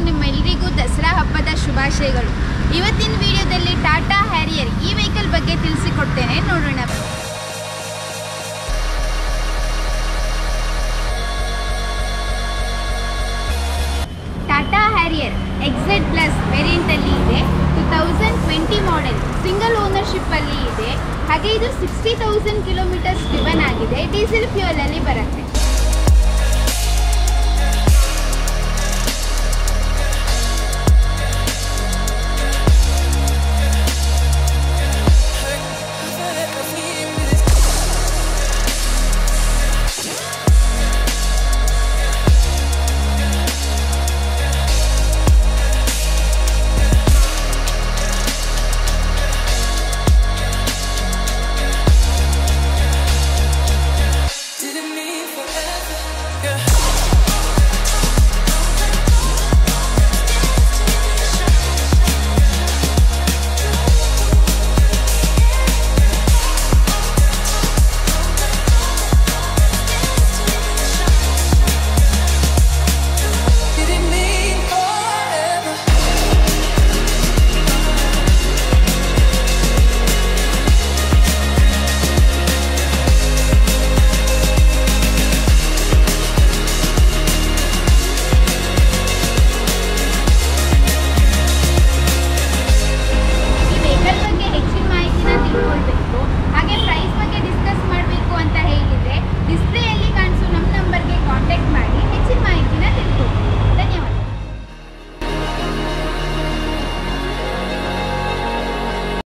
ನಿಮ್ಮೆಲ್ಲರಿಗೂ ದಸರಾ ಹಬ್ಬದ ಶುಭಾಶಯಗಳು. ಇವತ್ತಿನ ವಿಡಿಯೋದಲ್ಲಿ ಟಾಟಾ ಹ್ಯಾರಿಯರ್ ಈ ವೆಹಿಕಲ್ ಬಗ್ಗೆ ತಿಳಿಸಿಕೊಡ್ತೇನೆ, ನೋಡೋಣ. ಟಾಟಾ ಹ್ಯಾರಿಯರ್ ಎಕ್ಸೆಡ್ ಪ್ಲಸ್ ವೇರಿಯಂಟಲ್ಲಿ ಇದೆ. 2020 ಮಾಡೆಲ್, ಸಿಂಗಲ್ ಓನರ್ಶಿಪ್ಪಲ್ಲಿ ಇದೆ. ಹಾಗೆ ಇದು 60,000 ಕಿಲೋಮೀಟರ್ಸ್ ಡ್ರಿವನ್ ಆಗಿದೆ. ಡೀಸೆಲ್ ಫ್ಯೂಯಲಲ್ಲಿ ಬರುತ್ತೆ.